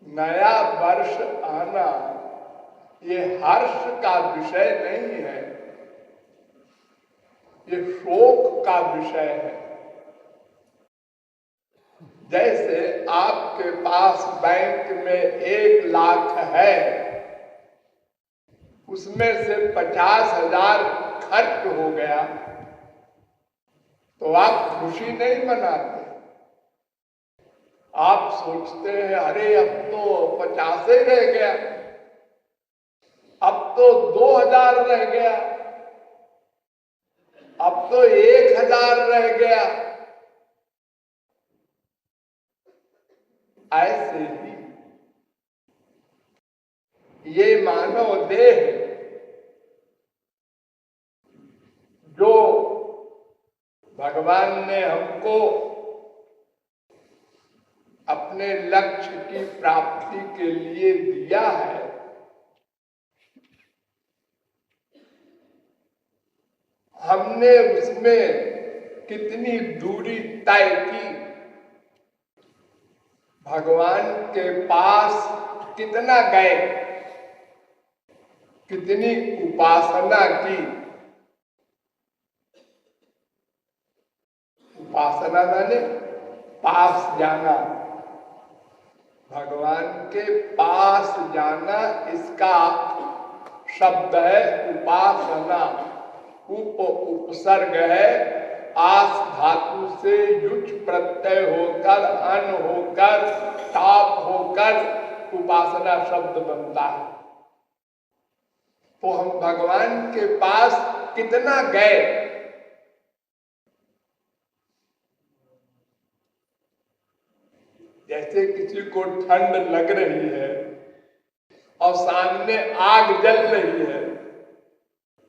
नया वर्ष आना ये हर्ष का विषय नहीं है, ये शोक का विषय है। जैसे आपके पास बैंक में 1 लाख है, उसमें से 50,000 खर्च हो गया तो आप खुशी नहीं मनाते। आप सोचते हैं अरे अब तो 50 ही रह गया, अब तो 2,000 रह गया, अब तो 1,000 रह गया। ऐसे ही ये मानव देह जो भगवान ने हमको अपने लक्ष्य की प्राप्ति के लिए दिया है, हमने उसमें कितनी दूरी तय की, भगवान के पास कितना गए, कितनी उपासना की। उपासना माने पास जाना, भगवान के पास जाना, इसका शब्द है उपासना। उपसर्ग है, आस धातु से युच प्रत्यय होकर अन होकर ताप होकर उपासना शब्द बनता है। तो हम भगवान के पास कितना गए, जैसे किसी को ठंड लग रही है और सामने आग जल रही है,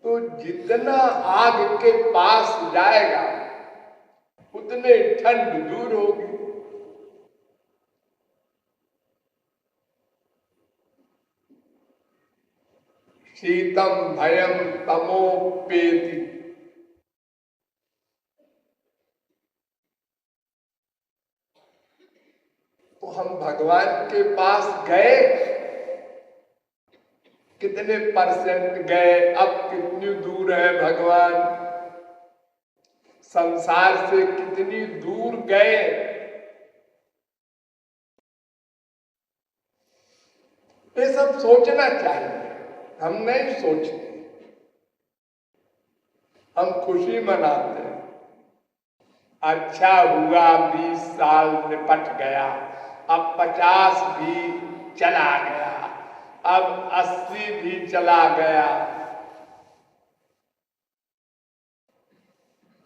तो जितना आग के पास जाएगा उतने ठंड दूर होगी। शीतम भयम तमोपेति, तो हम भगवान के पास गए, कितने % गए, अब कितनी दूर है भगवान, संसार से कितनी दूर गए, ये सब सोचना चाहिए। हम नहीं सोचते, हम खुशी मनाते हैं। अच्छा हुआ 20 साल निपट गया, अब 50 भी चला गया, अब 80 भी चला गया।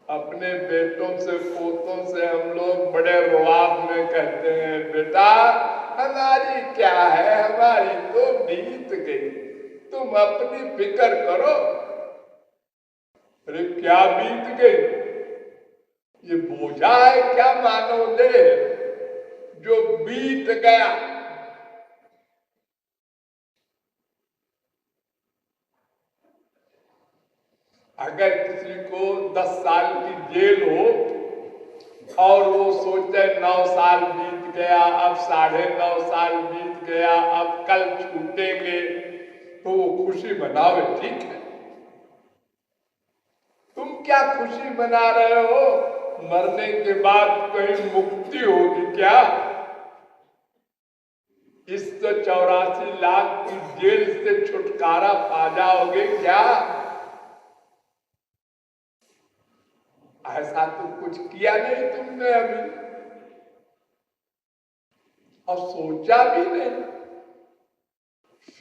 अपने बेटों से पोतों से हम लोग बड़े रुआब में कहते हैं, बेटा हमारी क्या है, हमारी तो बीत गई, तुम अपनी फिक्र करो। अरे क्या बीत गई, ये बोझा है क्या मानव देह जो बीत गया। अगर किसी को 10 साल की जेल हो और वो सोचे 9 साल बीत गया, अब 9.5 साल बीत गया, अब कल छूटेंगे, तो वो खुशी मनावे, ठीक है। तुम क्या खुशी मना रहे हो, मरने के बाद कहीं मुक्ति होगी क्या? इस 84 लाख की जेल से छुटकारा पा जाओगे क्या? ऐसा तो कुछ किया नहीं तुमने अभी, और सोचा भी नहीं।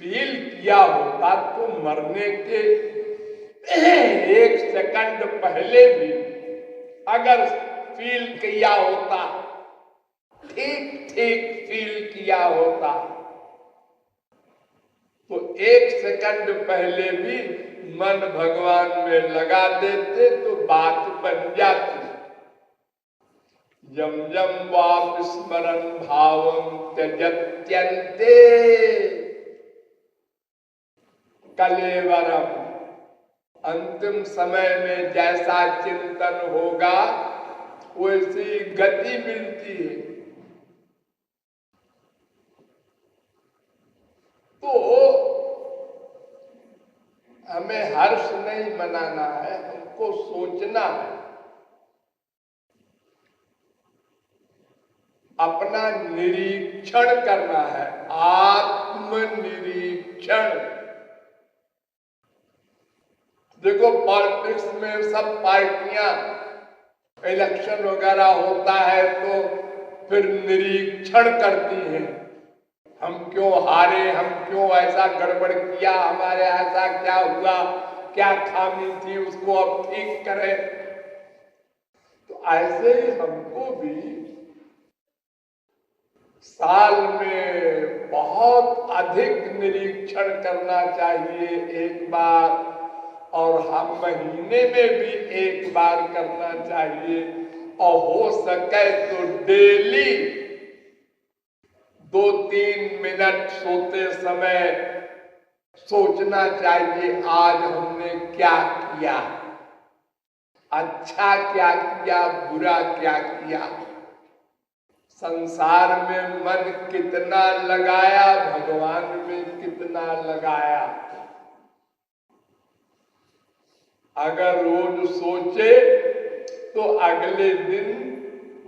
फील किया होता तो मरने के 1 सेकंड पहले भी अगर फील किया होता, ठीक ठीक फील किया होता, तो 1 सेकंड पहले भी मन भगवान में लगा देते तो बात बन जाती। यम यम वा स्मरण भावं त्यजत्यन्ते कलेवरम, अंतिम समय में जैसा चिंतन होगा वैसी गति मिलती है। तो हमें हर्ष नहीं मनाना है, हमको सोचना है, अपना निरीक्षण करना है, आत्मनिरीक्षण। देखो पॉलिटिक्स में सब पार्टियां इलेक्शन वगैरह होता है तो फिर निरीक्षण करती हैं, हम क्यों हारे, हम क्यों ऐसा गड़बड़ किया, हमारे ऐसा क्या हुआ, क्या खामी थी, उसको अब ठीक करें। तो ऐसे ही हमको भी साल में बहुत अधिक निरीक्षण करना चाहिए एक बार, और हम महीने में भी एक बार करना चाहिए, और हो सके तो डेली 2-3 मिनट सोते समय सोचना चाहिए आज हमने क्या किया, अच्छा क्या किया, बुरा क्या किया, संसार में मन कितना लगाया, भगवान में कितना लगाया। अगर रोज सोचे तो अगले दिन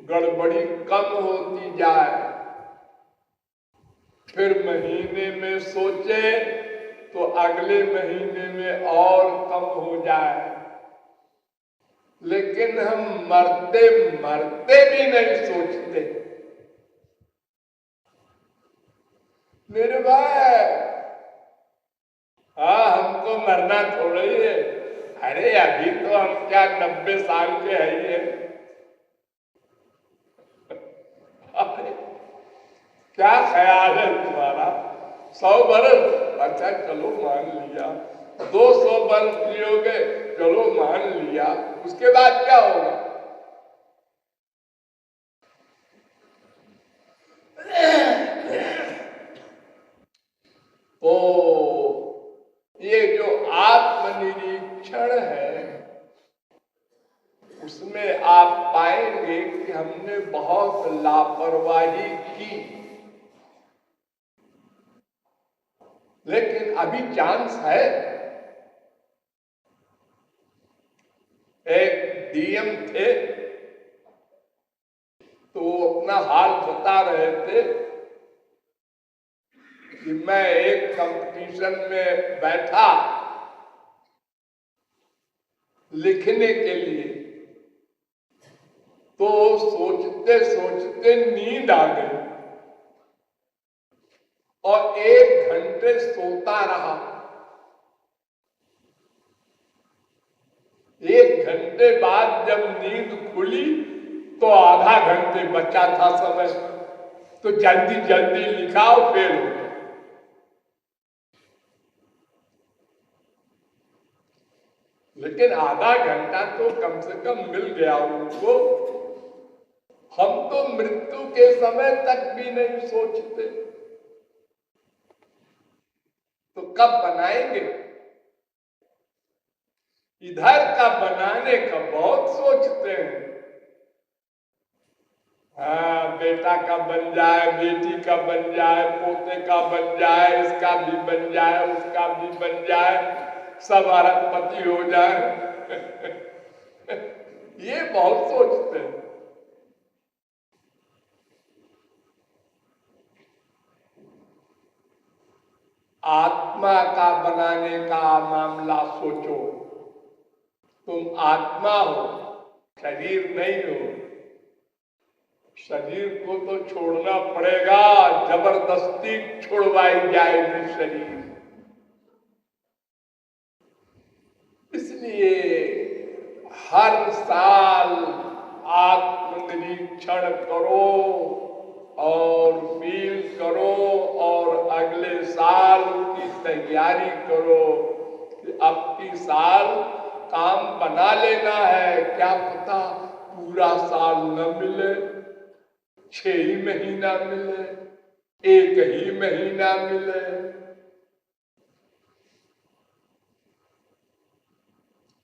गड़बड़ी कम होती जाए, फिर महीने में सोचे तो अगले महीने में और कम हो जाए। लेकिन हम मरते मरते भी नहीं सोचते। निर्भय, हाँ हमको मरना थोड़ा ही है, अरे अभी तो हम क्या 90 साल के है, क्या ख्याल है तुम्हारा, 100 बरस, अच्छा चलो मान लिया, 200 बरस जियोगे, चलो मान लिया, उसके बाद क्या होगा? तो ये जो आत्मनिरीक्षण है, उसमें आप पाएंगे कि हमने बहुत लापरवाही की, लेकिन अभी चांस है। एक डीएम थे तो वो अपना हाल बता रहे थे कि मैं एक कंपटीशन में बैठा लिखने के लिए, तो सोचते सोचते नींद आ गई और 1 घंटे सोता रहा। 1 घंटे बाद जब नींद खुली तो आधा घंटे बचा था समय, तो जल्दी जल्दी लिखा और फेल हो गया। लेकिन आधा घंटा तो कम से कम मिल गया उनको। हम तो मृत्यु के समय तक भी नहीं सोचते, तो कब बनाएंगे? इधर का बनाने का बहुत सोचते हैं, हाँ बेटा का बन जाए, बेटी का बन जाए, पोते का बन जाए, इसका भी बन जाए, उसका भी बन जाए, सब अरबपति हो जाए। ये बहुत सोचते हैं। आत्मा का बनाने का मामला सोचो। तुम आत्मा हो, शरीर नहीं हो। शरीर को तो छोड़ना पड़ेगा, जबरदस्ती छुड़वाई जाएगी शरीर। इसलिए हर साल आत्मनिरीक्षण करो और फील करो और अगले साल की तैयारी करो कि अब की साल काम बना लेना है। क्या पता पूरा साल न मिले, 6 ही महीना मिले, 1 ही महीना मिले।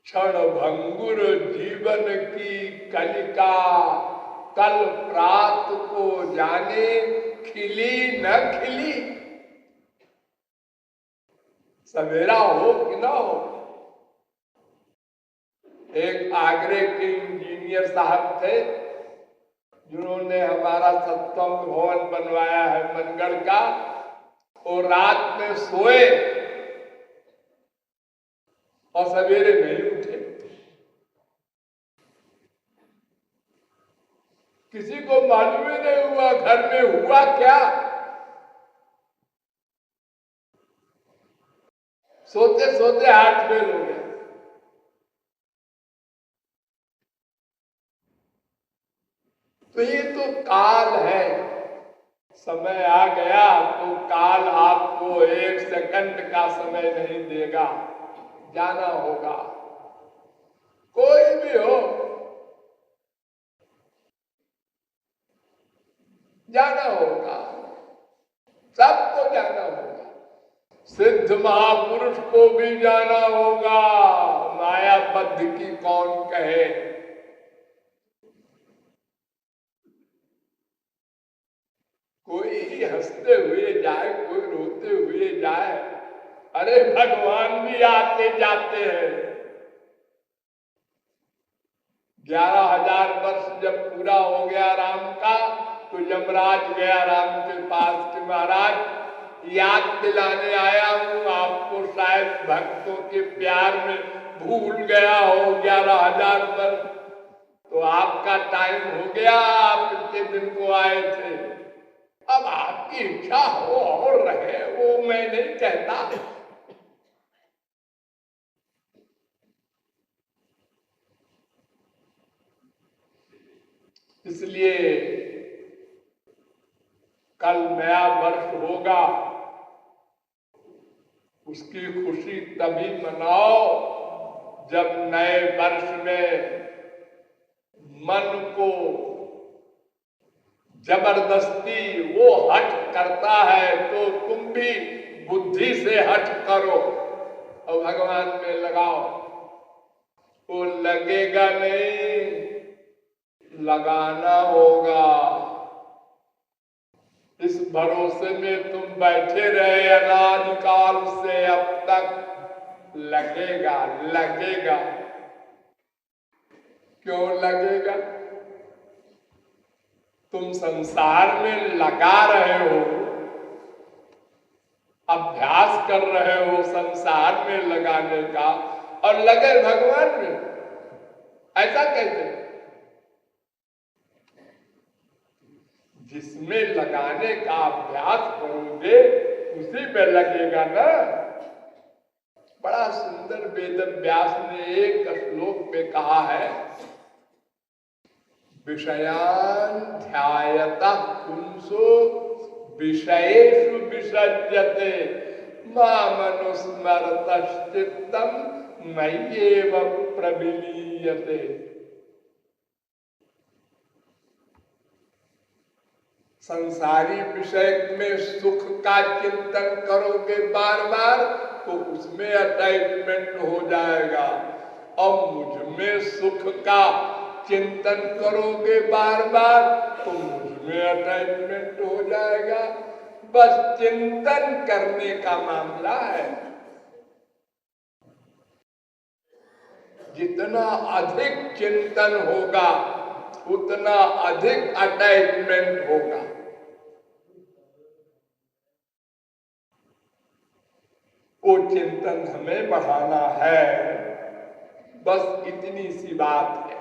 क्षण भंगुर जीवन की कलिका, कल प्रात को जाने खिली न खिली। सवेरा हो कि ना हो। एक आगरे के इंजीनियर साहब थे जिन्होंने हमारा सत्संग भवन बनवाया है मनगढ़ का। और रात में सोए और सवेरे नहीं उठे। किसी को मालूम ही नहीं हुआ घर में हुआ क्या। सोते सोते हार्ट फेल हो गया। तो ये तो काल है। समय आ गया तो काल आपको एक सेकंड का समय नहीं देगा। जाना होगा, कोई भी हो जाना होगा, सबको जाना होगा। सिद्ध महापुरुष को भी जाना होगा। मायाबद्ध की कौन कहे। कोई हंसते हुए जाए, कोई रोते हुए जाए। अरे भगवान भी आते जाते हैं। 11,000 वर्ष जब पूरा हो गया राम का तो यमराज गया राम के पास कि महाराज याद दिलाने आया हूं आपको, शायद भक्तों के प्यार में भूल गया हो 11,000 वर्ष। तो आपका टाइम हो गया, आप इतने दिन को आए थे। अब आपकी इच्छा हो और रहे वो मैं नहीं कहता। इसलिए कल नया वर्ष होगा, उसकी खुशी तभी मनाओ जब नए वर्ष में मन को जबरदस्ती वो हट करता है तो तुम भी बुद्धि से हट करो और भगवान में लगाओ। वो लगेगा नहीं, लगाना होगा। इस भरोसे में तुम बैठे रहे अनादिकाल से अब तक। लगेगा लगेगा। क्यों लगेगा? तुम संसार में लगा रहे हो, अभ्यास कर रहे हो संसार में लगाने का, और लगे भगवान में। ऐसा कैसे? जिसमें लगाने का अभ्यास करोगे उसी पे लगेगा ना। बड़ा सुंदर वेद व्यास ने एक श्लोक पे कहा है, विषयान ध्यायतः पुंसो विषयेषु विसज्जते मामनुस्मरतश्चित्तम मय्येव प्रविलीयते। संसारी विषय में सुख का चिंतन करोगे बार बार तो उसमें अटैचमेंट हो जाएगा। और मुझ में सुख का चिंतन करोगे बार बार तो मुझ में अटैचमेंट हो जाएगा। बस चिंतन करने का मामला है। जितना अधिक चिंतन होगा उतना अधिक अटैचमेंट होगा। वो चिंतन हमें बढ़ाना है, बस इतनी सी बात है।